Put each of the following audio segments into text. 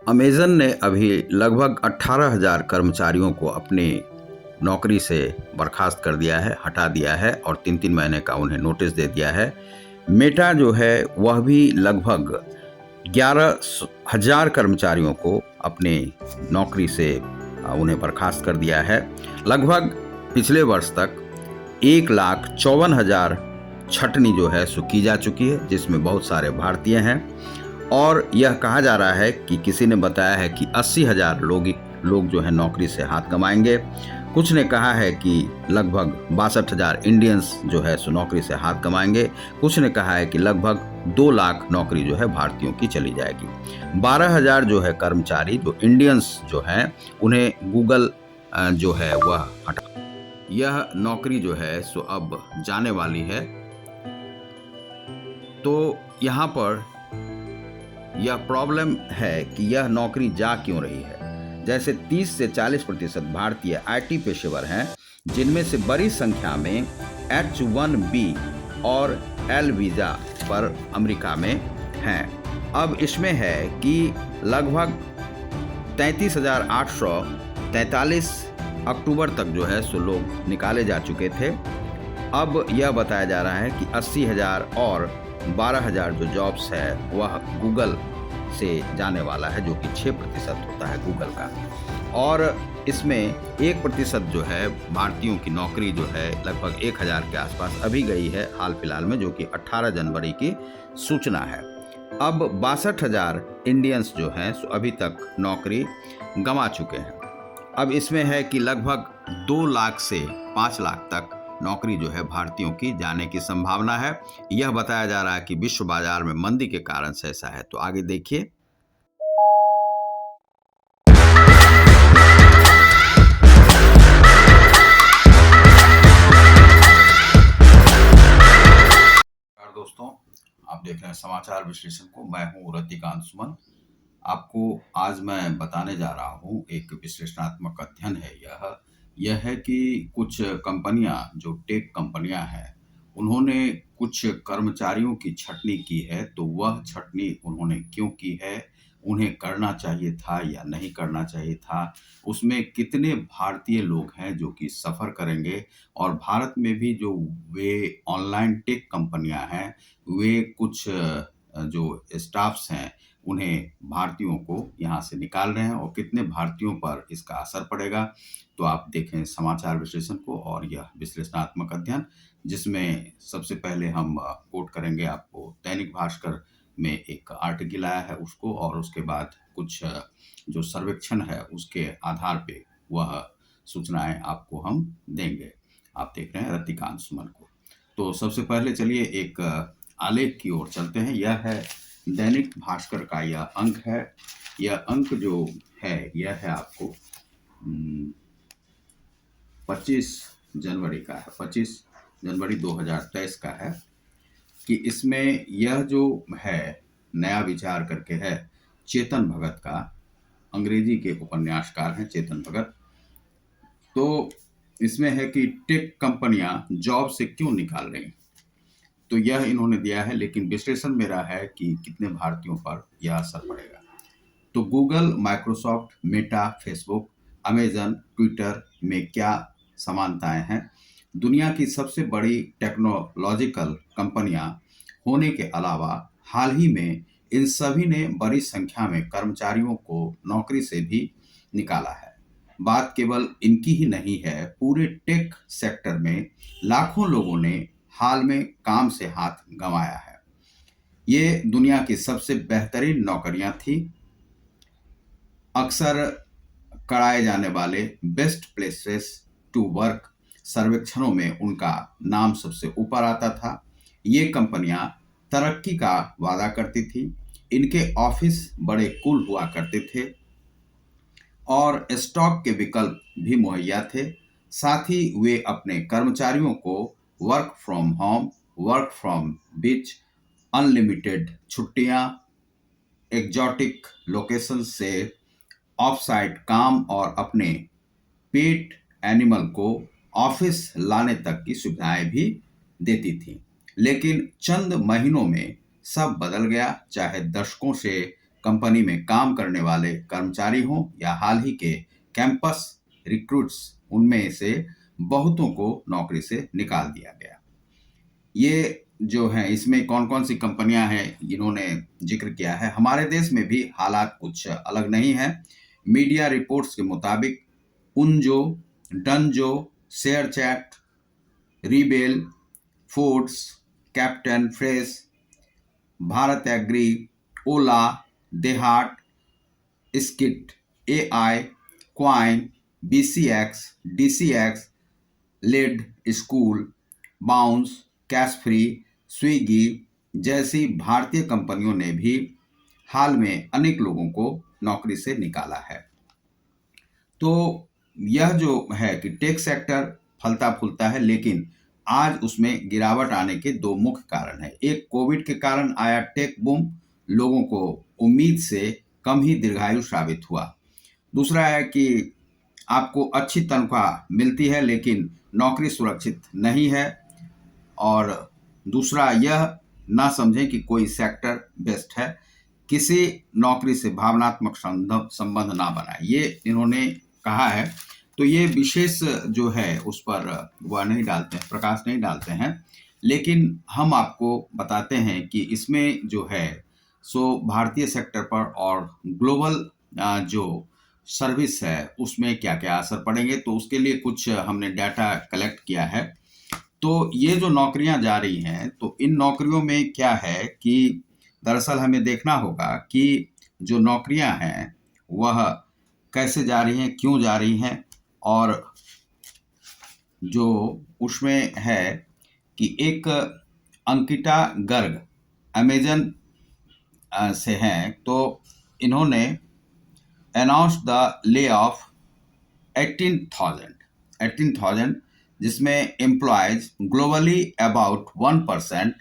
Amazon ने अभी लगभग 18,000 कर्मचारियों को अपनी नौकरी से बर्खास्त कर दिया है, हटा दिया है और 3-3 महीने का उन्हें नोटिस दे दिया है। मेटा जो है वह भी लगभग 11,000 कर्मचारियों को अपनी नौकरी से उन्हें बर्खास्त कर दिया है। लगभग पिछले वर्ष तक 1,54,000 छँटनी जो है सो की जा चुकी है, जिसमें बहुत सारे भारतीय हैं और यह कहा जा रहा है कि किसी ने बताया है कि 80,000 लोग जो है नौकरी से हाथ गंवाएंगे। कुछ ने कहा है कि लगभग 62,000 इंडियंस जो है सो नौकरी से हाथ गंवाएंगे। कुछ ने कहा है कि लगभग 2 लाख नौकरी जो है भारतीयों की चली जाएगी। 12,000 जो है कर्मचारी जो इंडियंस जो हैं उन्हें गूगल जो है वह हटा, यह नौकरी जो है सो अब जाने वाली है। तो यहाँ पर यह प्रॉब्लम है कि यह नौकरी जा क्यों रही है। जैसे 30 से 40% भारतीय आईटी पेशेवर हैं, जिनमें से बड़ी संख्या में H-1B और L वीज़ा पर अमेरिका में हैं। अब इसमें है कि लगभग 33,843 अक्टूबर तक जो है सो लोग निकाले जा चुके थे। अब यह बताया जा रहा है कि 80,000 और 12,000 जो जॉब्स है वह गूगल से जाने वाला है, जो कि 6% होता है गूगल का। और इसमें 1% जो है भारतीयों की नौकरी जो है लगभग 1,000 के आसपास अभी गई है हाल फिलहाल में, जो कि 18 जनवरी की सूचना है। अब 62,000 इंडियंस जो हैं सो अभी तक नौकरी गंवा चुके हैं। अब इसमें है कि लगभग 2 लाख से 5 लाख तक नौकरी जो है भारतीयों की जाने की संभावना है। यह बताया जा रहा है कि विश्व बाजार में मंदी के कारण से ऐसा है। तो आगे देखिए। नमस्कार दोस्तों, आप देख रहे हैं समाचार विश्लेषण को। मैं हूं रतिकांत सुमन। आपको आज मैं बताने जा रहा हूं, एक विश्लेषणात्मक अध्ययन है यह है कि कुछ कंपनियां जो टेक कंपनियां हैं, उन्होंने कुछ कर्मचारियों की छटनी की है। तो वह छटनी उन्होंने क्यों की है, उन्हें करना चाहिए था या नहीं करना चाहिए था, उसमें कितने भारतीय लोग हैं जो कि सफ़र करेंगे, और भारत में भी जो वे ऑनलाइन टेक कंपनियां हैं, वे कुछ जो स्टाफ्स हैं उन्हें भारतीयों को यहाँ से निकाल रहे हैं, और कितने भारतीयों पर इसका असर पड़ेगा। तो आप देखें समाचार विश्लेषण को और यह विश्लेषणात्मक अध्ययन, जिसमें सबसे पहले हम कोट करेंगे आपको दैनिक भास्कर में एक आर्टिकल आया है उसको, और उसके बाद कुछ जो सर्वेक्षण है उसके आधार पे वह सूचनाएं आपको हम देंगे। आप देख रहे हैं रतिकांत सुमन को। तो सबसे पहले चलिए एक आलेख की ओर चलते हैं। यह है दैनिक भास्कर का यह अंक है। यह अंक जो है यह है आपको 25 जनवरी का है, 25 जनवरी 2023 का है। कि इसमें यह जो है नया विचार करके है चेतन भगत का, अंग्रेजी के उपन्यासकार हैं चेतन भगत। तो इसमें है कि टेक कंपनियां जॉब से क्यों निकाल रही, तो यह इन्होंने दिया है। लेकिन विश्लेषण मेरा है कि कितने भारतीयों पर यह असर पड़ेगा। तो Google, Microsoft, Meta, Facebook, Amazon, Twitter में क्या समानताएं हैं। दुनिया की सबसे बड़ी टेक्नोलॉजिकल कंपनियां होने के अलावा हाल ही में इन सभी ने बड़ी संख्या में कर्मचारियों को नौकरी से भी निकाला है। बात केवल इनकी ही नहीं है, पूरे टेक सेक्टर में लाखों लोगों ने हाल में काम से हाथ गंवाया है। ये दुनिया की सबसे बेहतरीन नौकरियां थी। अक्सर कराए जाने वाले बेस्ट प्लेसेस टू वर्क सर्वेक्षणों में उनका नाम सबसे ऊपर आता था। ये कंपनियां तरक्की का वादा करती थी। इनके ऑफिस बड़े कूल हुआ करते थे और स्टॉक के विकल्प भी मुहैया थे। साथ ही वे अपने कर्मचारियों को work from home, work from beach, unlimited छुट्टियां, एग्जॉटिक लोकेशन से ऑफ साइट काम और अपने पेट एनिमल को ऑफिस लाने तक की सुविधाएं भी देती थी। लेकिन चंद महीनों में सब बदल गया। चाहे दशकों से कंपनी में काम करने वाले कर्मचारी हों या हाल ही के कैंपस रिक्रूट्स, उनमें से बहुतों को नौकरी से निकाल दिया गया। ये जो है, इसमें कौन कौन सी कंपनियां हैं इन्होंने जिक्र किया है। हमारे देश में भी हालात कुछ अलग नहीं है। मीडिया रिपोर्ट्स के मुताबिक उनजो, Dunzo, ShareChat, Rebel, Foods, Captain Fresh, Bharat Agri, Ola, DeHaat, Skit, AI, क्वाइन, बीसीएक्स, डीसीएक्स, लिड, school, Bounce, Cashfree, Swiggy जैसी भारतीय कंपनियों ने भी हाल में अनेक लोगों को नौकरी से निकाला है। तो यह जो है कि टेक सेक्टर फलता फूलता है, लेकिन आज उसमें गिरावट आने के दो मुख्य कारण हैं। एक, कोविड के कारण आया टेक बूम लोगों को उम्मीद से कम ही दीर्घायु साबित हुआ। दूसरा है कि आपको अच्छी तनख्वाह मिलती है लेकिन नौकरी सुरक्षित नहीं है। और दूसरा, यह ना समझें कि कोई सेक्टर बेस्ट है, किसी नौकरी से भावनात्मक संबंध ना बनाए, ये इन्होंने कहा है। तो ये विशेष जो है उस पर वह नहीं डालते हैं, प्रकाश नहीं डालते हैं, लेकिन हम आपको बताते हैं कि इसमें जो है सो भारतीय सेक्टर पर और ग्लोबल जो सर्विस है उसमें क्या क्या असर पड़ेंगे। तो उसके लिए कुछ हमने डाटा कलेक्ट किया है। तो ये जो नौकरियां जा रही हैं, तो इन नौकरियों में क्या है कि दरअसल हमें देखना होगा कि जो नौकरियां हैं वह कैसे जा रही हैं, क्यों जा रही हैं, और जो उसमें है कि एक अंकिता गर्ग अमेजन से हैं, तो इन्होंने अनाउंस द ले ऑफ 18,000 जिसमें employees globally about 1%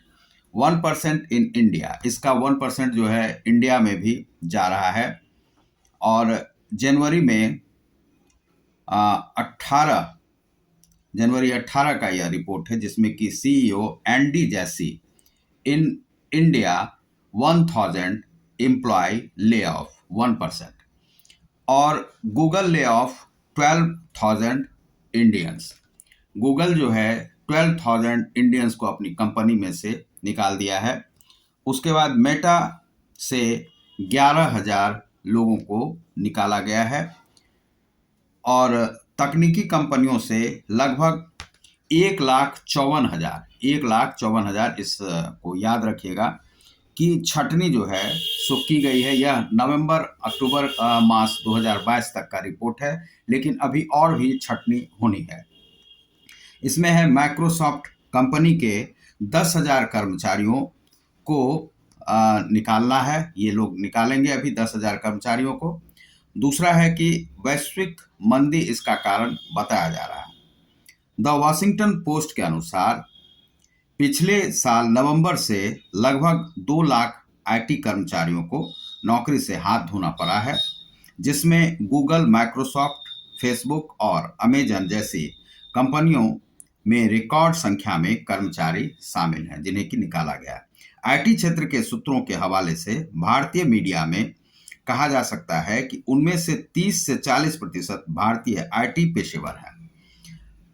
in India. इसका 1% जो है इंडिया में भी जा रहा है। और जनवरी 18 का यह रिपोर्ट है जिसमें कि CEO Andy Jassy in India 1000 employ lay off 1%, और Google lay off 12,000 Indians. Google जो है 12,000 इंडियंस को अपनी कंपनी में से निकाल दिया है। उसके बाद मेटा से 11,000 लोगों को निकाला गया है, और तकनीकी कंपनियों से लगभग 1,54,000 इसको याद रखिएगा कि छटनी जो है सो की गई है। यह नवंबर अक्टूबर मास 2022 तक का रिपोर्ट है, लेकिन अभी और भी छटनी होनी है। इसमें है माइक्रोसॉफ्ट कंपनी के 10,000 कर्मचारियों को निकालना है। ये लोग निकालेंगे अभी 10,000 कर्मचारियों को। दूसरा है कि वैश्विक मंदी इसका कारण बताया जा रहा है। द वॉशिंगटन पोस्ट के अनुसार पिछले साल नवंबर से लगभग 2 लाख आईटी कर्मचारियों को नौकरी से हाथ धोना पड़ा है, जिसमें गूगल, माइक्रोसॉफ्ट, फेसबुक और अमेजन जैसी कंपनियों में रिकॉर्ड संख्या में कर्मचारी शामिल हैं जिन्हें कि निकाला गया। आईटी क्षेत्र के सूत्रों के हवाले से भारतीय मीडिया में कहा जा सकता है कि उनमें से 30 से 40% भारतीय आईटी पेशेवर हैं,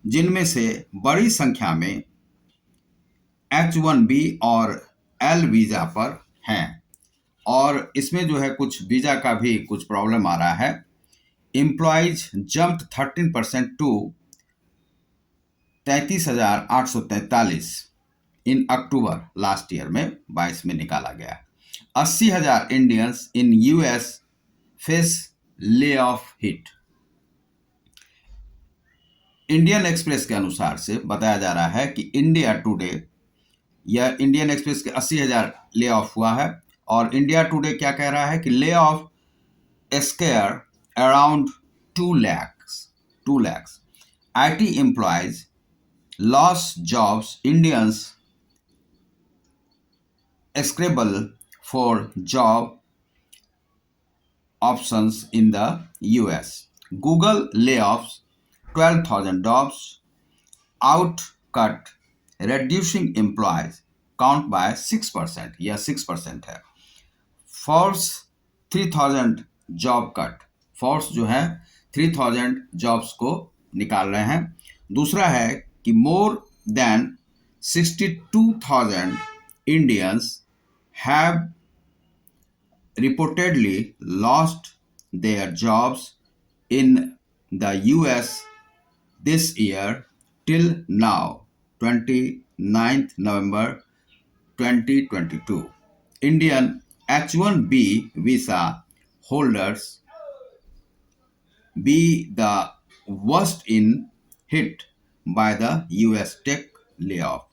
जिनमें से बड़ी संख्या में H1B और L वीजा पर हैं। और इसमें जो है कुछ वीजा का भी कुछ प्रॉब्लम आ रहा है। Employees jumped 13% to 33,843 in October last year में 22 में निकाला गया। 80,000 Indians in US face lay off hit. Indian Express के अनुसार से बताया जा रहा है कि इंडिया टुडे, यह इंडियन एक्सप्रेस के 80,000 ले ऑफ हुआ है, और इंडिया टुडे क्या कह रहा है कि lay off square around 2 lakhs IT employees lost jobs. Indians scramble for job options in the US. Google layoffs 12,000 jobs, outcut reducing employees count by 6%, यह 6% है। Forbes 3000 जॉब कट, फोर्स जो है 3000 jobs को निकाल रहे हैं। दूसरा है कि more than 62,000 Indians have reportedly lost their jobs in the US this year till now, 29th November 2022. Indian H-1B visa holders be the worst in hit by the US tech layoff.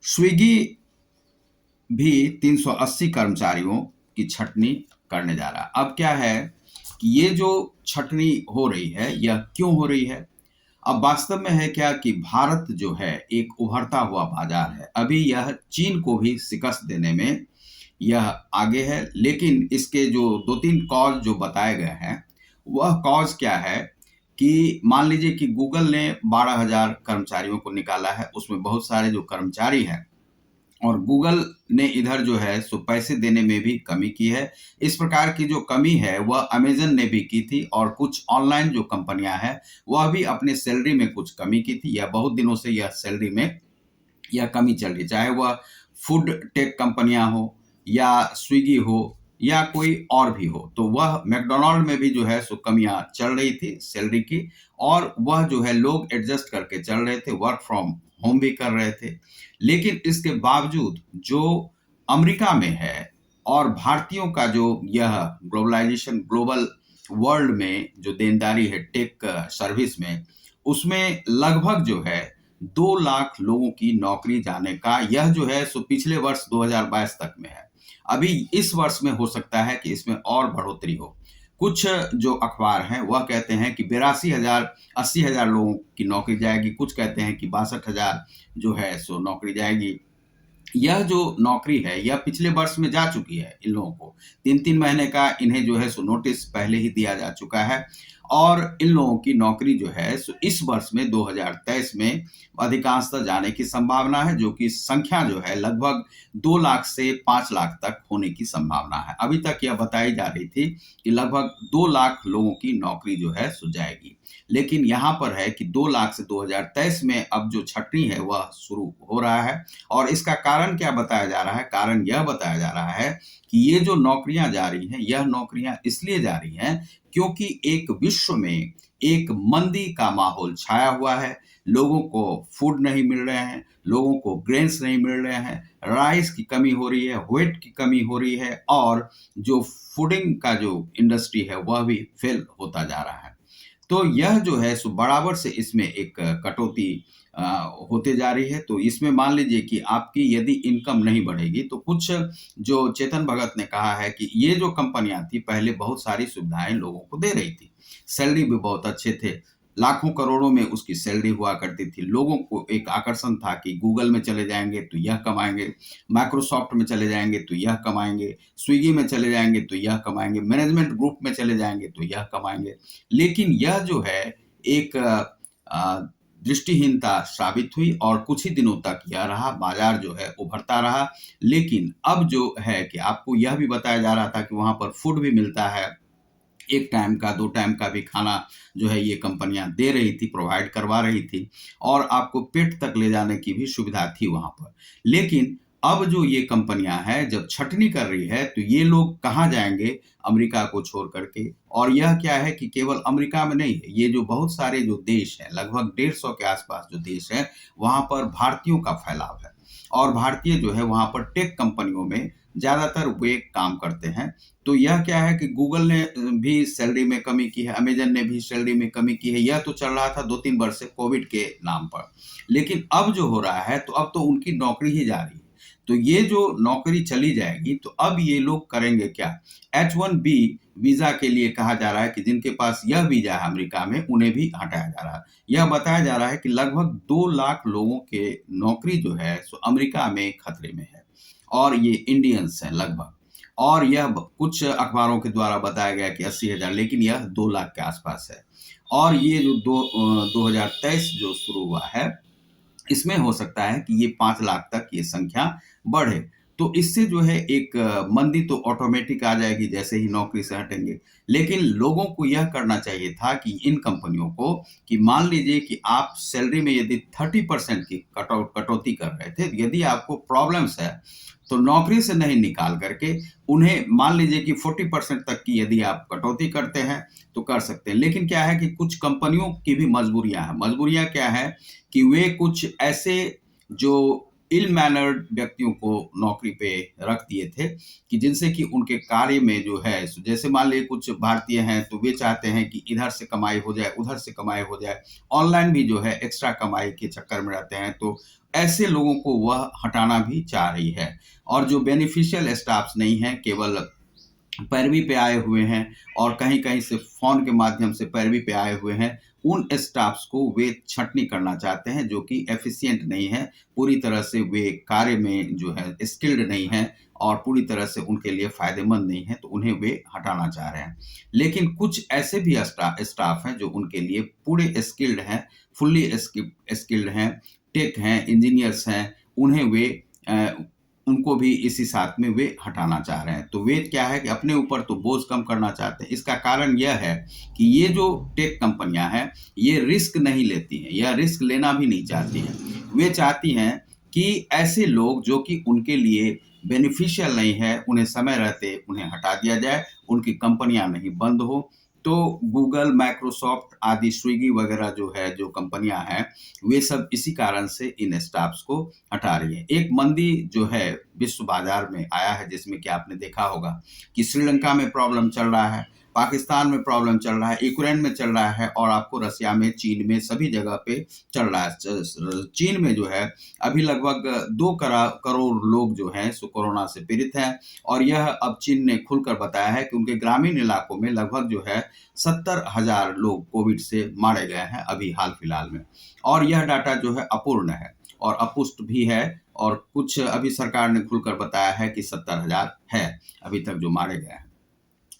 Swiggy भी 380 कर्मचारियों की छटनी करने जा रहा है। अब क्या है कि ये जो छटनी हो रही है यह क्यों हो रही है? अब वास्तव में है क्या कि भारत जो है एक उभरता हुआ बाजार है। अभी यह चीन को भी शिकस्त देने में यह आगे है, लेकिन इसके जो 2-3 कॉज जो बताए गए हैं वह कॉज क्या है कि मान लीजिए कि गूगल ने 12,000 कर्मचारियों को निकाला है, उसमें बहुत सारे जो कर्मचारी हैं, और गूगल ने इधर जो है सो पैसे देने में भी कमी की है। इस प्रकार की जो कमी है वह अमेजन ने भी की थी, और कुछ ऑनलाइन जो कंपनियां हैं वह भी अपने सैलरी में कुछ कमी की थी। यह बहुत दिनों से यह सैलरी में यह कमी चल रही, चाहे वह फूड टेक कंपनियां हो या स्विगी हो या कोई और भी हो। तो वह मैकडोनाल्ड में भी जो है सो कमियां चल रही थी सैलरी की, और वह जो है लोग एडजस्ट करके चल रहे थे, वर्क फ्रॉम होम भी कर रहे थे। लेकिन इसके बावजूद जो अमेरिका में है और भारतीयों का जो यह ग्लोबलाइजेशन, ग्लोबल वर्ल्ड में जो देनदारी है टेक सर्विस में, उसमें लगभग जो है 2 लाख लोगों की नौकरी जाने का यह जो है सो पिछले वर्ष 2022 तक में है। अभी इस वर्ष में हो सकता है कि इसमें और बढ़ोतरी हो। कुछ जो अखबार हैं वह कहते हैं कि 82,000 80,000 लोगों की नौकरी जाएगी, कुछ कहते हैं कि 62,000 जो है सो नौकरी जाएगी। यह जो नौकरी है यह पिछले वर्ष में जा चुकी है। इन लोगों को 3-3 महीने का इन्हें जो है सो नोटिस पहले ही दिया जा चुका है, और इन लोगों की नौकरी जो है सो इस वर्ष में 2023 में अधिकांशतः जाने की संभावना है, जो कि संख्या जो है लगभग 2 लाख से 5 लाख तक होने की संभावना है। अभी तक यह बताई जा रही थी कि लगभग 2 लाख लोगों की नौकरी जो है सो जाएगी, लेकिन यहाँ पर है कि 2 लाख से 2023 में अब जो छटनी है वह शुरू हो रहा है। और इसका कारण क्या बताया जा रहा है? कारण यह बताया जा रहा है कि ये जो नौकरियां जा रही हैं यह नौकरियां इसलिए जा रही हैं क्योंकि एक विश्व में एक मंदी का माहौल छाया हुआ है। लोगों को फूड नहीं मिल रहे हैं, लोगों को ग्रेन्स नहीं मिल रहे हैं, राइस की कमी हो रही है, व्हीट की कमी हो रही है, और जो फूडिंग का जो इंडस्ट्री है वह भी फेल होता जा रहा है। तो यह जो है सो बराबर से इसमें एक कटौती होते जा रही है। तो इसमें मान लीजिए कि आपकी यदि इनकम नहीं बढ़ेगी, तो कुछ जो चेतन भगत ने कहा है कि ये जो कंपनियां थी पहले बहुत सारी सुविधाएं लोगों को दे रही थी, सैलरी भी बहुत अच्छे थे, लाखों करोड़ों में उसकी सैलरी हुआ करती थी। लोगों को एक आकर्षण था कि गूगल में चले जाएंगे तो यह कमाएंगे, माइक्रोसॉफ्ट में चले जाएंगे तो यह कमाएंगे, स्विगी में चले जाएंगे तो यह कमाएंगे, मैनेजमेंट ग्रुप में चले जाएंगे तो यह कमाएंगे। लेकिन यह जो है एक दृष्टिहीनता साबित हुई, और कुछ ही दिनों तक यह रहा, बाजार जो है उभरता रहा। लेकिन अब जो है कि आपको यह भी बताया जा रहा था कि वहां पर फूड भी मिलता है, 1 टाइम का 2 टाइम का भी खाना जो है ये कंपनियां दे रही थी, प्रोवाइड करवा रही थी, और आपको पेट तक ले जाने की भी सुविधा थी वहां पर। लेकिन अब जो ये कंपनियां हैं जब छटनी कर रही है तो ये लोग कहाँ जाएंगे अमेरिका को छोड़ करके? और यह क्या है कि केवल अमेरिका में नहीं है, ये जो बहुत सारे जो देश हैं, लगभग 150 के आसपास जो देश हैं, वहां पर भारतीयों का फैलाव है, और भारतीय जो है वहां पर टेक कंपनियों में ज्यादातर वे काम करते हैं। तो यह क्या है कि गूगल ने भी सैलरी में कमी की है, अमेजन ने भी सैलरी में कमी की है। यह तो चल रहा था 2-3 वर्ष से कोविड के नाम पर, लेकिन अब जो हो रहा है तो अब तो उनकी नौकरी ही जा रही है। तो ये जो नौकरी चली जाएगी तो अब ये लोग करेंगे क्या? H-1B वीजा के लिए कहा जा रहा है कि जिनके पास यह वीजा है अमेरिका में उन्हें भी हटाया जा रहा है। यह बताया जा रहा है कि लगभग 2 लाख लोगों के नौकरी जो है सो अमेरिका में खतरे में है, और ये इंडियंस हैं लगभग। और यह कुछ अखबारों के द्वारा बताया गया कि 80,000, लेकिन यह 2 लाख के आसपास है। और ये जो 2023 जो शुरू हुआ है इसमें हो सकता है कि ये 5 लाख तक ये संख्या बढ़े। तो इससे जो है एक मंदी तो ऑटोमेटिक आ जाएगी जैसे ही नौकरी से हटेंगे। लेकिन लोगों को यह करना चाहिए था कि इन कंपनियों को कि मान लीजिए कि आप सैलरी में यदि 30% की कटौती कर रहे थे, यदि आपको प्रॉब्लम्स है, तो नौकरी से नहीं निकाल करके उन्हें मान लीजिए कि 40% तक की यदि आप कटौती करते हैं, तो कर सकते हैं। लेकिन क्या है कि कुछ कंपनियों की भी मजबूरियां हैं। मजबूरियां क्या है कि वे कुछ ऐसे जो इल मैनर्ड व्यक्तियों को नौकरी पे रख दिए थे कि जिनसे कि उनके कार्य में जो है, जैसे मान लीजिए कुछ भारतीय हैं तो वे चाहते हैं कि इधर से कमाई हो जाए, उधर से कमाई हो जाए, ऑनलाइन भी जो है एक्स्ट्रा कमाई के चक्कर में रहते हैं, तो ऐसे लोगों को वह हटाना भी चाह रही है। और जो बेनिफिशियल स्टाफ्स नहीं हैं, केवल पैरवी पे आए हुए हैं और कहीं-कहीं से फ़ोन के माध्यम से पैरवी पे आए हुए हैं, उन स्टाफ्स को वे छँटनी करना चाहते हैं जो कि एफ़िशिएंट नहीं है, पूरी तरह से वे कार्य में जो है स्किल्ड नहीं हैं और पूरी तरह से उनके लिए फ़ायदेमंद नहीं है, तो उन्हें वे हटाना चाह रहे हैं। लेकिन कुछ ऐसे भी स्टाफ हैं जो उनके लिए पूरे स्किल्ड हैं, फुल्ली स्किल्ड हैं, टेक हैं, इंजीनियर्स हैं, उन्हें वे अ, उनको भी इसी साथ में वे हटाना चाह रहे हैं। तो वे क्या है कि अपने ऊपर तो बोझ कम करना चाहते हैं। इसका कारण यह है कि ये जो टेक कंपनियाँ हैं, ये रिस्क नहीं लेती हैं या रिस्क लेना भी नहीं चाहती हैं। वे चाहती हैं कि ऐसे लोग जो कि उनके लिए बेनिफिशियल नहीं है, उन्हें समय रहते उन्हें हटा दिया जाए, उनकी कंपनियाँ नहीं बंद हो। तो गूगल, माइक्रोसॉफ्ट आदि, स्विगी वगैरह जो है, जो कंपनियाँ हैं, वे सब इसी कारण से इन स्टाफ्स को हटा रही है। एक मंदी जो है विश्व बाजार में आया है जिसमें कि आपने देखा होगा कि श्रीलंका में प्रॉब्लम चल रहा है, पाकिस्तान में प्रॉब्लम चल रहा है, यूक्रेन में चल रहा है और आपको रसिया में, चीन में, सभी जगह पे चल रहा है। चीन में जो है अभी लगभग 2 करोड़ लोग जो हैं सो कोरोना से पीड़ित हैं और यह अब चीन ने खुलकर बताया है कि उनके ग्रामीण इलाकों में लगभग जो है 70,000 लोग कोविड से मारे गए हैं अभी हाल-फिलहाल में। और यह डाटा जो है अपूर्ण है और अपुष्ट भी है और कुछ अभी सरकार ने खुलकर बताया है कि 70,000 है अभी तक जो मारे गए हैं।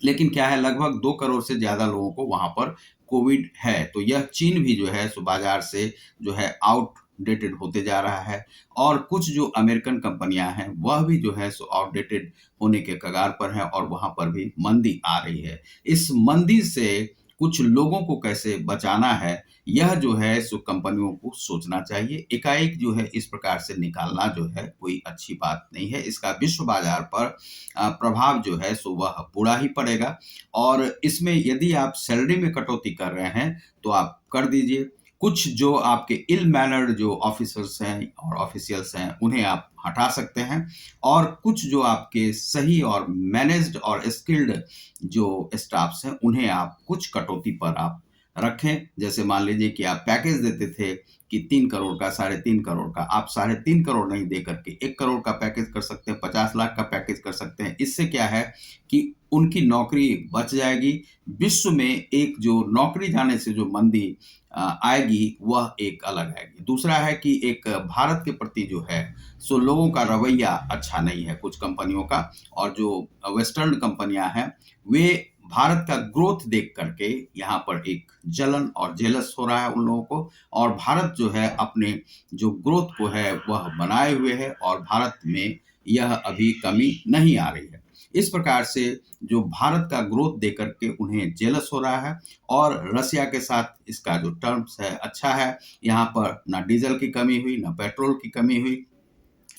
लेकिन क्या है, लगभग 2 करोड़ से ज़्यादा लोगों को वहाँ पर कोविड है। तो यह चीन भी जो है सो बाज़ार से जो है आउटडेटेड होते जा रहा है और कुछ जो अमेरिकन कंपनियाँ हैं, वह भी जो है सो आउटडेटेड होने के कगार पर हैं और वहाँ पर भी मंदी आ रही है। इस मंदी से कुछ लोगों को कैसे बचाना है, यह जो है सो कंपनियों को सोचना चाहिए। एकाएक जो है इस प्रकार से निकालना जो है कोई अच्छी बात नहीं है। इसका विश्व बाज़ार पर प्रभाव जो है सो वह बुरा ही पड़ेगा और इसमें यदि आप सैलरी में कटौती कर रहे हैं, तो आप कर दीजिए। कुछ जो आपके इल मैनर्ड जो ऑफ़िसर्स हैं और ऑफ़िशियल्स हैं, उन्हें आप हटा सकते हैं और कुछ जो आपके सही और मैनेज्ड और स्किल्ड जो स्टाफ्स हैं, उन्हें आप कुछ कटौती पर आप रखें। जैसे मान लीजिए कि आप पैकेज देते थे कि 3 करोड़ का, साढ़े 3 करोड़ का, आप साढ़े 3 करोड़ नहीं दे करके 1 करोड़ का पैकेज कर सकते हैं, 50 लाख का पैकेज कर सकते हैं। इससे क्या है कि उनकी नौकरी बच जाएगी। विश्व में एक जो नौकरी जाने से जो मंदी आएगी, वह एक अलग आएगी। दूसरा है कि एक भारत के प्रति जो है, सो लोगों का रवैया अच्छा नहीं है कुछ कंपनियों का और जो वेस्टर्न कंपनियाँ हैं, वे भारत का ग्रोथ देख करके यहाँ पर एक जलन और जेलस हो रहा है उन लोगों को और भारत जो है अपने जो ग्रोथ को है वह बनाए हुए है और भारत में यह अभी कमी नहीं आ रही है। इस प्रकार से जो भारत का ग्रोथ देख कर के उन्हें जेलस हो रहा है और रसिया के साथ इसका जो टर्म्स है अच्छा है। यहाँ पर ना डीज़ल की कमी हुई, ना पेट्रोल की कमी हुई।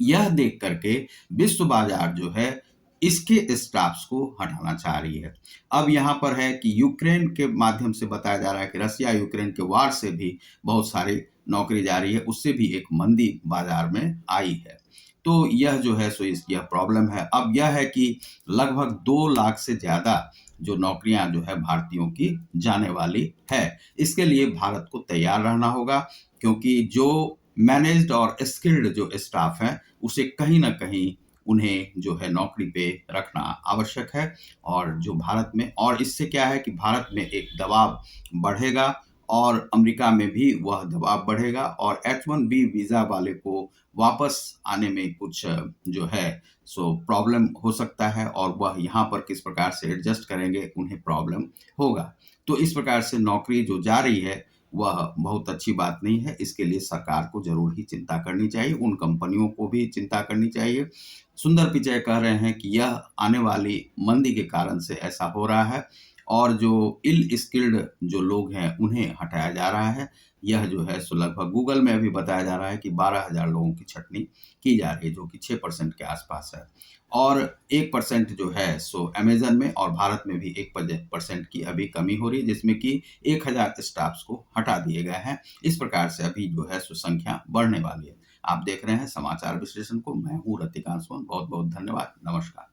यह देख करके विश्व बाजार जो है इसके स्टाफ्स को हटाना चाह रही है। अब यहाँ पर है कि यूक्रेन के माध्यम से बताया जा रहा है कि रसिया यूक्रेन के वार से भी बहुत सारी नौकरी जा रही है, उससे भी एक मंदी बाजार में आई है। तो यह जो है सो इस यह प्रॉब्लम है। अब यह है कि लगभग 2 लाख से ज़्यादा जो नौकरियाँ जो है भारतीयों की जाने वाली है। इसके लिए भारत को तैयार रहना होगा क्योंकि जो मैनेज्ड और स्किल्ड जो स्टाफ हैं, उसे कहीं न कहीं उन्हें जो है नौकरी पे रखना आवश्यक है और जो भारत में और इससे क्या है कि भारत में एक दबाव बढ़ेगा और अमेरिका में भी वह दबाव बढ़ेगा और H-1B वीज़ा वाले को वापस आने में कुछ जो है सो प्रॉब्लम हो सकता है और वह यहाँ पर किस प्रकार से एडजस्ट करेंगे, उन्हें प्रॉब्लम होगा। तो इस प्रकार से नौकरी जो जा रही है, वह बहुत अच्छी बात नहीं है। इसके लिए सरकार को ज़रूर ही चिंता करनी चाहिए, उन कंपनियों को भी चिंता करनी चाहिए। सुंदर पिचै कह रहे हैं कि यह आने वाली मंदी के कारण से ऐसा हो रहा है और जो इल स्किल्ड जो लोग हैं, उन्हें हटाया जा रहा है। यह जो है सो लगभग गूगल में अभी बताया जा रहा है कि 12,000 लोगों की छँटनी की जा रही है, जो कि 6% के आस-पास है। और 1% जो है सो अमेज़न में और भारत में भी 1% की अभी कमी हो रही है, जिसमें कि 1000 स्टाफ्स को हटा दिए गए हैं। इस प्रकार से अभी जो है सो संख्या बढ़ने वाली है। आप देख रहे हैं समाचार विश्लेषण को, मैं हूँ रतिकांत सुमन। बहुत-बहुत धन्यवाद। नमस्कार।